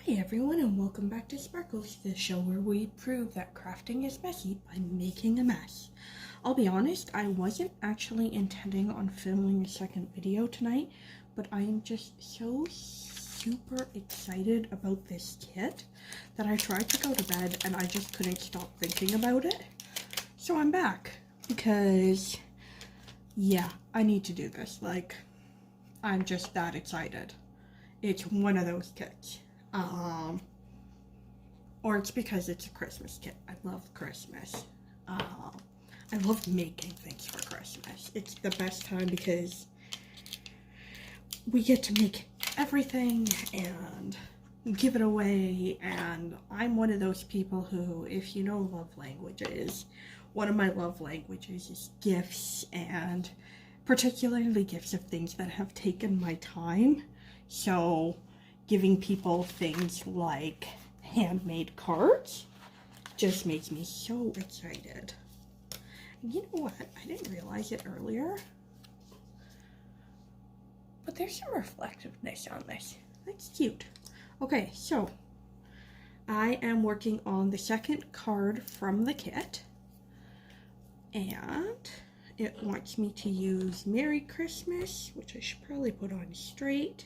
Hi everyone and welcome back to Sparkles, the show where we prove that crafting is messy by making a mess. I'll be honest, I wasn't actually intending on filming a second video tonight, but I am just so super excited about this kit that I tried to go to bed and I just couldn't stop thinking about it. So I'm back because, yeah, I need to do this. I'm just that excited. It's one of those kits. Or it's because it's a Christmas kit. I love Christmas. I love making things for Christmas. It's the best time because we get to make everything and give it away, and I'm one of those people who, if you know love languages, one of my love languages is gifts, and particularly gifts of things that have taken my time. So giving people things like handmade cards just makes me so excited. And you know what? I didn't realize it earlier, but there's some reflectiveness on this. That's cute. Okay, so I am working on the second card from the kit, and it wants me to use Merry Christmas, which I should probably put on straight.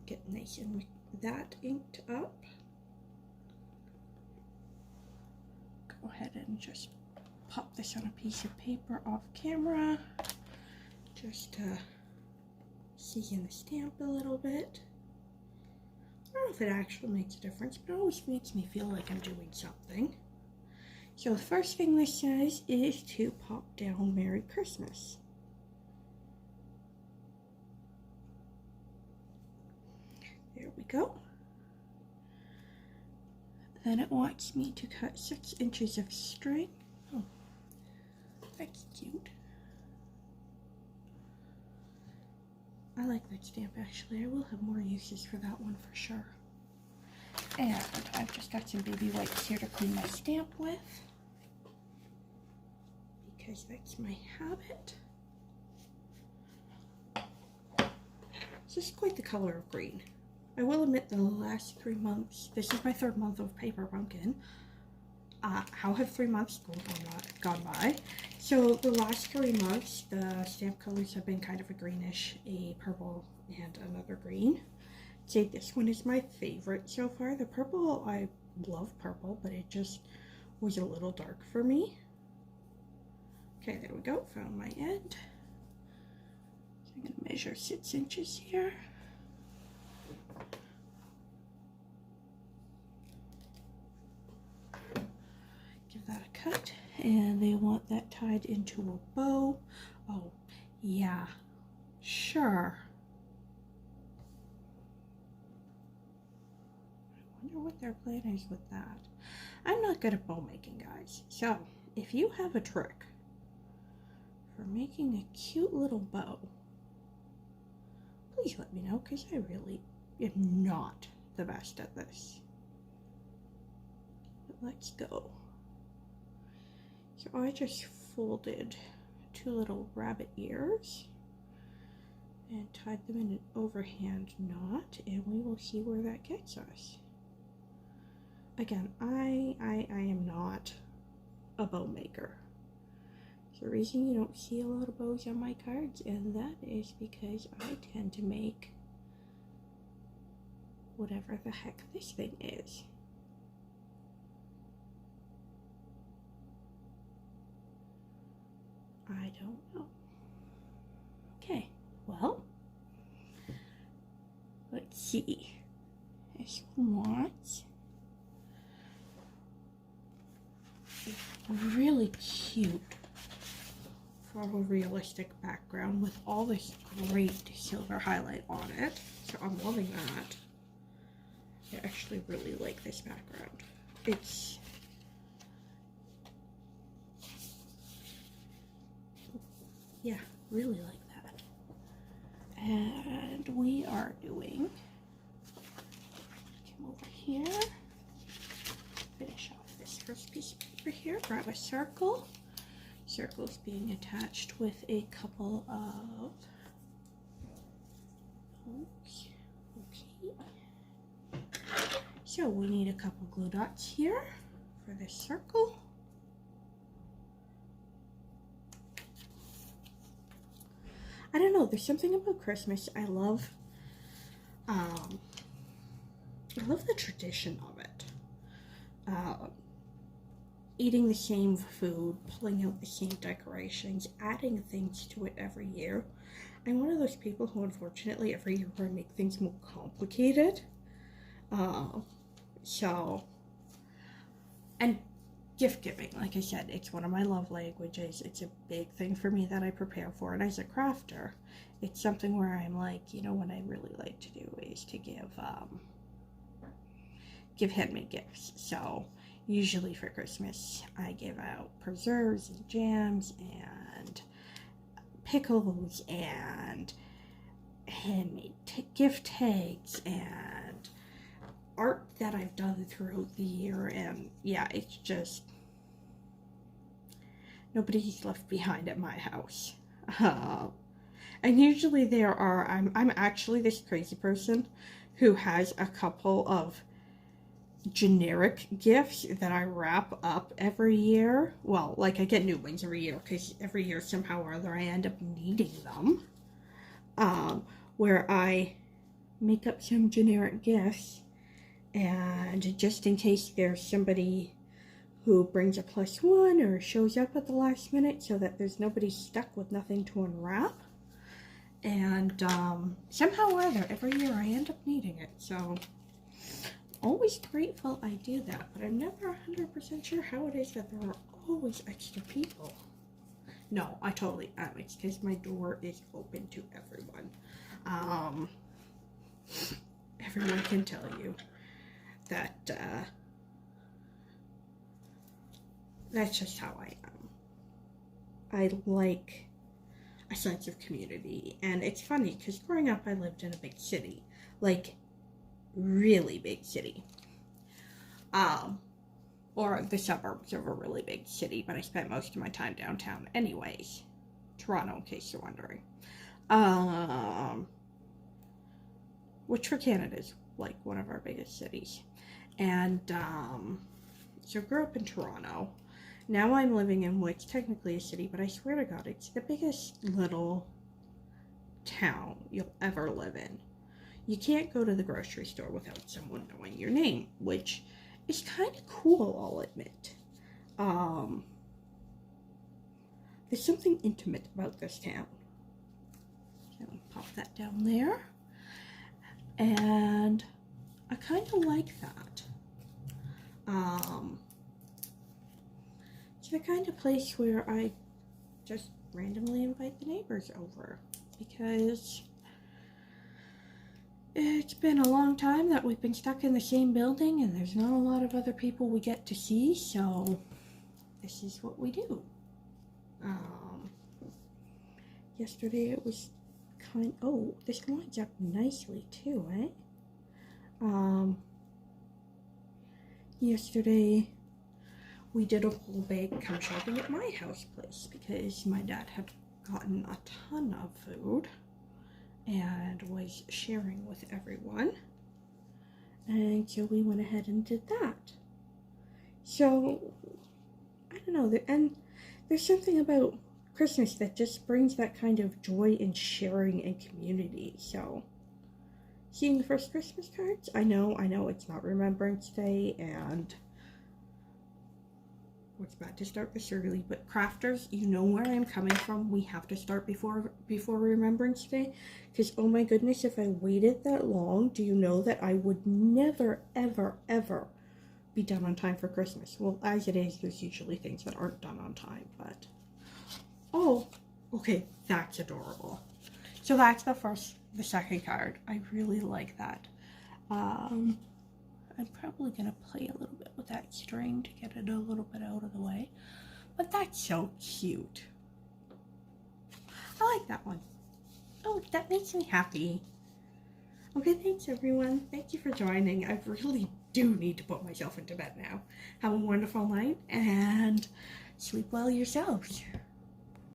Get nice and with that inked up. Go ahead and just pop this on a piece of paper off camera, just to season the stamp a little bit. I don't know if it actually makes a difference, but it always makes me feel like I'm doing something. So the first thing this says is to pop down Merry Christmas. There we go. Then it wants me to cut 6 inches of string. Oh, that's cute. I like that stamp actually. I will have more uses for that one for sure. And I've just got some baby wipes here to clean my stamp with, because that's my habit. This is quite the color of green. I will admit the last 3 months, this is my 3rd month of Paper Pumpkin. How have 3 months gone by? So the last 3 months, the stamp colors have been kind of a greenish, a purple, and another green. I'd say this one is my favorite so far. The purple, I love purple, but it just was a little dark for me. Okay, there we go, found my end. So I'm gonna measure 6 inches here. Give that a cut, and they want that tied into a bow. Oh, yeah, sure. I wonder what their plan is with that. I'm not good at bow making, guys. So, if you have a trick for making a cute little bow, please let me know, because I really am not the best at this. But let's go. So I just folded 2 little rabbit ears and tied them in an overhand knot, and we will see where that gets us. Again, I am not a bow maker. It's the reason you don't see a lot of bows on my cards, and that is because I tend to make whatever the heck this thing is. I don't know. Okay, well, let's see. This one wants a really cute photorealistic background with all this great silver highlight on it. So I'm loving that. I actually really like this background. It's yeah, really like that. And we are doing, come over here, finish off this first piece of paper here, grab a circle, circles being attached with a couple of hooks. Okay. So we need a couple glue dots here for this circle. I don't know, there's something about Christmas. I love the tradition of it. Eating the same food, pulling out the same decorations, adding things to it every year. I'm one of those people who, unfortunately, every year I make things more complicated. And gift giving, like I said, it's one of my love languages. It's a big thing for me that I prepare for, and as a crafter, it's something where I'm like, you know, what I really like to do is to give handmade gifts. So usually for Christmas, I give out preserves and jams and pickles and handmade gift tags and art that I've done throughout the year. And yeah, it's just nobody's left behind at my house. And usually there are, I'm actually this crazy person who has a couple of generic gifts that I wrap up every year. Well, like I get new ones every year because every year somehow or other I end up needing them. Where I make up some generic gifts, and just in case there's somebody who brings a +1 or shows up at the last minute, so that there's nobody stuck with nothing to unwrap. And somehow or other, every year I end up needing it. So always grateful I do that, but I'm never 100% sure how it is that there are always extra people. No, I totally am. It's because my door is open to everyone. Everyone can tell you that that's just how I am. I like a sense of community, and it's funny because growing up I lived in a big city, like really big city, or the suburbs of a really big city, but I spent most of my time downtown anyways. Toronto, in case you're wondering. Which for Canada is like one of our biggest cities. And so I grew up in Toronto. Now I'm living in what's technically a city, but I swear to God, it's the biggest little town you'll ever live in. You can't go to the grocery store without someone knowing your name, which is kind of cool, I'll admit. There's something intimate about this town. So I'll pop that down there. And I kind of like that. It's the kind of place where I just randomly invite the neighbors over, because it's been a long time that we've been stuck in the same building and there's not a lot of other people we get to see, so this is what we do. Yesterday it was oh, this lines up nicely too, eh? Yesterday we did a whole big come shopping at my house place because my dad had gotten a ton of food and was sharing with everyone, and so we went ahead and did that. So I don't know, and there's something about Christmas that just brings that kind of joy and sharing and community. So seeing the first Christmas cards, I know it's not Remembrance Day, and it's bad to start this early, but crafters, you know where I'm coming from. We have to start before Remembrance Day, because oh my goodness, if I waited that long, do you know that I would never ever ever be done on time for Christmas? Well, as it is, there's usually things that aren't done on time, but oh, okay, that's adorable. So that's the second card. I really like that. I'm probably going to play a little bit with that string to get it a little bit out of the way. But that's so cute. I like that one. Oh, that makes me happy. Okay, thanks everyone. Thank you for joining. I really do need to put myself into bed now. Have a wonderful night and sleep well yourselves.